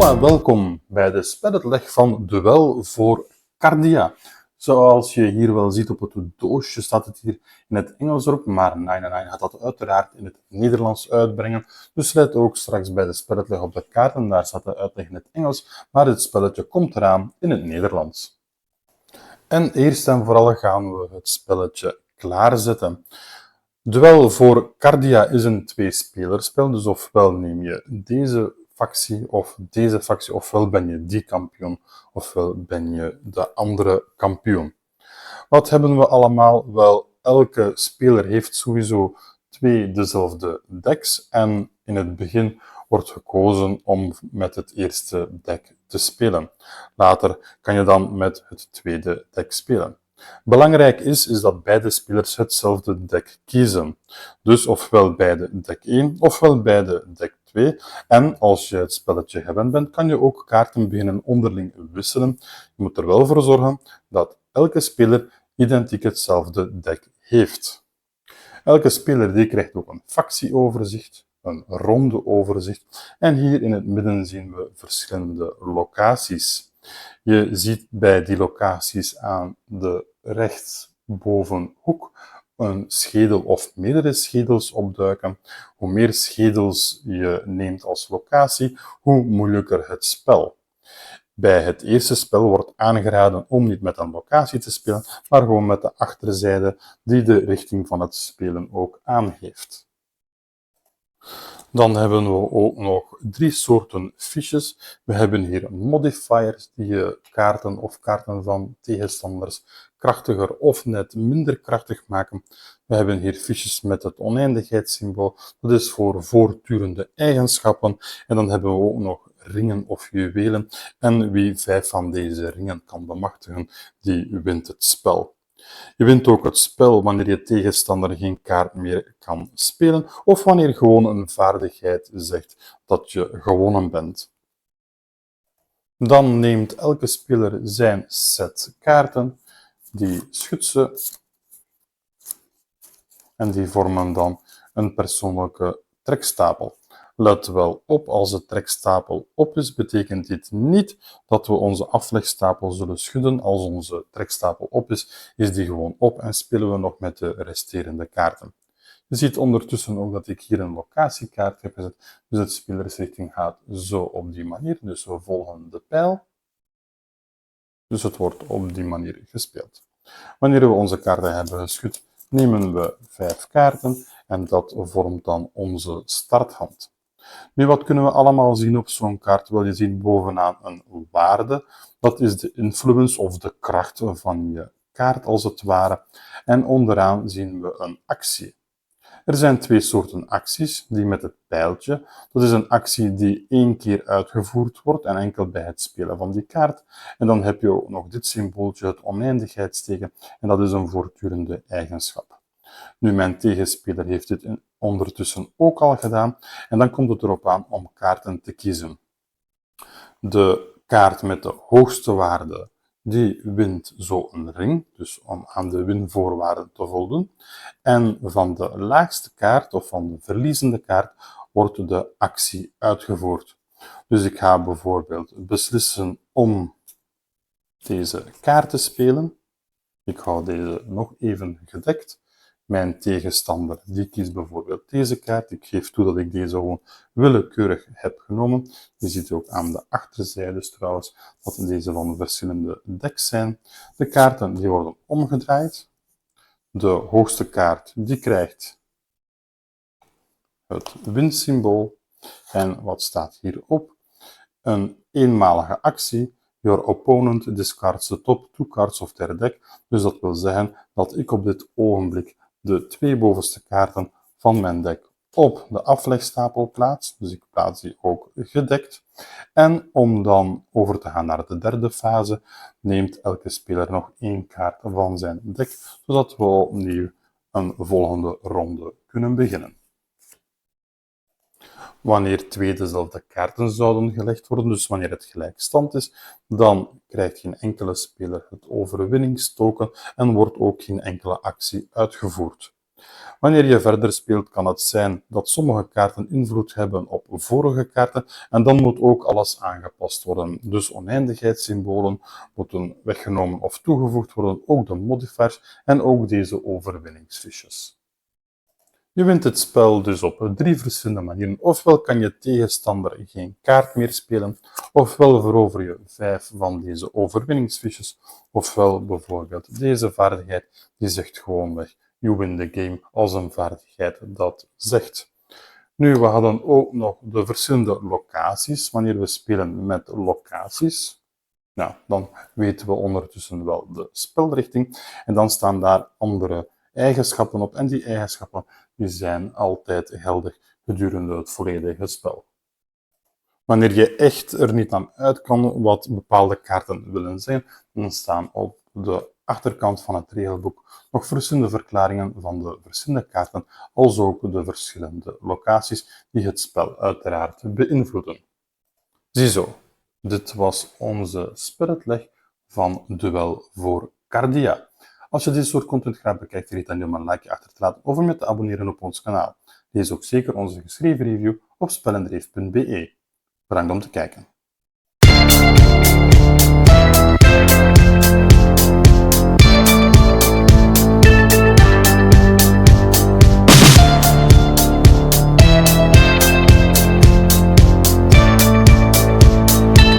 Hallo en welkom bij de speluitleg van Duel voor Cardia. Zoals je hier wel ziet op het doosje staat het hier in het Engels erop, maar Nine gaat dat uiteraard in het Nederlands uitbrengen. Dus let ook straks bij de speluitleg op de kaarten, daar staat de uitleg in het Engels, maar het spelletje komt eraan in het Nederlands. En eerst en vooral gaan we het spelletje klaarzetten. Duel voor Cardia is een tweespelerspel, dus ofwel neem je deze factie, ofwel ben je die kampioen, ofwel ben je de andere kampioen. Wat hebben we allemaal? Wel, elke speler heeft sowieso 2 dezelfde decks en in het begin wordt gekozen om met het eerste deck te spelen. Later kan je dan met het tweede deck spelen. Belangrijk is dat beide spelers hetzelfde deck kiezen. Dus ofwel beide deck 1, ofwel beide deck 2. En als je het spelletje gewend bent, kan je ook kaarten beginnen onderling wisselen. Je moet er wel voor zorgen dat elke speler identiek hetzelfde deck heeft. Elke speler die krijgt ook een factieoverzicht, een rondeoverzicht. En hier in het midden zien we verschillende locaties. Je ziet bij die locaties aan de rechtsbovenhoek een schedel of meerdere schedels opduiken. Hoe meer schedels je neemt als locatie, hoe moeilijker het spel. Bij het eerste spel wordt aangeraden om niet met een locatie te spelen, maar gewoon met de achterzijde die de richting van het spelen ook aangeeft. Dan hebben we ook nog 3 soorten fiches. We hebben hier modifiers die je kaarten van tegenstanders krachtiger of net minder krachtig maken. We hebben hier fiches met het oneindigheidssymbool. Dat is voor voortdurende eigenschappen. En dan hebben we ook nog ringen of juwelen. En wie 5 van deze ringen kan bemachtigen, die wint het spel. Je wint ook het spel wanneer je tegenstander geen kaart meer kan spelen of wanneer gewoon een vaardigheid zegt dat je gewonnen bent. Dan neemt elke speler zijn set kaarten, die schudt ze en die vormen dan een persoonlijke trekstapel. Let wel op, als de trekstapel op is, betekent dit niet dat we onze aflegstapel zullen schudden. Als onze trekstapel op is, is die gewoon op en spelen we nog met de resterende kaarten. Je ziet ondertussen ook dat ik hier een locatiekaart heb gezet, dus de spelersrichting gaat zo op die manier. Dus we volgen de pijl. Dus het wordt op die manier gespeeld. Wanneer we onze kaarten hebben geschud, nemen we 5 kaarten en dat vormt dan onze starthand. Nu, wat kunnen we allemaal zien op zo'n kaart? Wel, je ziet bovenaan een waarde. Dat is de influence of de kracht van je kaart als het ware. En onderaan zien we een actie. Er zijn 2 soorten acties, die met het pijltje. Dat is een actie die 1 keer uitgevoerd wordt en enkel bij het spelen van die kaart. En dan heb je ook nog dit symbooltje, het oneindigheidsteken, en dat is een voortdurende eigenschap. Nu, mijn tegenspeler heeft dit ondertussen ook al gedaan en dan komt het erop aan om kaarten te kiezen. De kaart met de hoogste waarde, die wint zo een ring, dus om aan de winvoorwaarden te voldoen. En van de laagste kaart, of van de verliezende kaart, wordt de actie uitgevoerd. Dus ik ga bijvoorbeeld beslissen om deze kaart te spelen. Ik hou deze nog even gedekt. Mijn tegenstander die kiest bijvoorbeeld deze kaart. Ik geef toe dat ik deze gewoon willekeurig heb genomen. Je ziet ook aan de achterzijde trouwens dat deze van verschillende decks zijn. De kaarten die worden omgedraaid. De hoogste kaart die krijgt het winsymbool. En wat staat hierop? Een eenmalige actie. Your opponent discards the top 2 cards of their deck. Dus dat wil zeggen dat ik op dit ogenblik de 2 bovenste kaarten van mijn deck op de aflegstapel plaats. Dus ik plaats die ook gedekt. En om dan over te gaan naar de derde fase, neemt elke speler nog 1 kaart van zijn deck, zodat we opnieuw een volgende ronde kunnen beginnen. Wanneer 2 dezelfde kaarten zouden gelegd worden, dus wanneer het gelijkstand is, dan krijgt geen enkele speler het overwinningstoken en wordt ook geen enkele actie uitgevoerd. Wanneer je verder speelt, kan het zijn dat sommige kaarten invloed hebben op vorige kaarten en dan moet ook alles aangepast worden. Dus oneindigheidssymbolen moeten weggenomen of toegevoegd worden, ook de modifiers en ook deze overwinningsfiches. Je wint het spel dus op 3 verschillende manieren. Ofwel kan je tegenstander geen kaart meer spelen, ofwel verover je 5 van deze overwinningsfiches, ofwel bijvoorbeeld deze vaardigheid die zegt gewoonweg you win the game als een vaardigheid dat zegt. Nu, we hadden ook nog de verschillende locaties. Wanneer we spelen met locaties, nou, dan weten we ondertussen wel de spelrichting en dan staan daar andere eigenschappen op en die eigenschappen die zijn altijd geldig gedurende het volledige spel. Wanneer je echt er niet aan uit kan wat bepaalde kaarten willen zijn, dan staan op de achterkant van het regelboek nog verschillende verklaringen van de verschillende kaarten, als ook de verschillende locaties die het spel uiteraard beïnvloeden. Ziezo, dit was onze spelletleg van Duel voor Cardia. Als je dit soort content graag bekijkt, vergeet dan niet om een like achter te laten of om je te abonneren op ons kanaal. Lees ook zeker onze geschreven review op spellendreef.be. Bedankt om te kijken.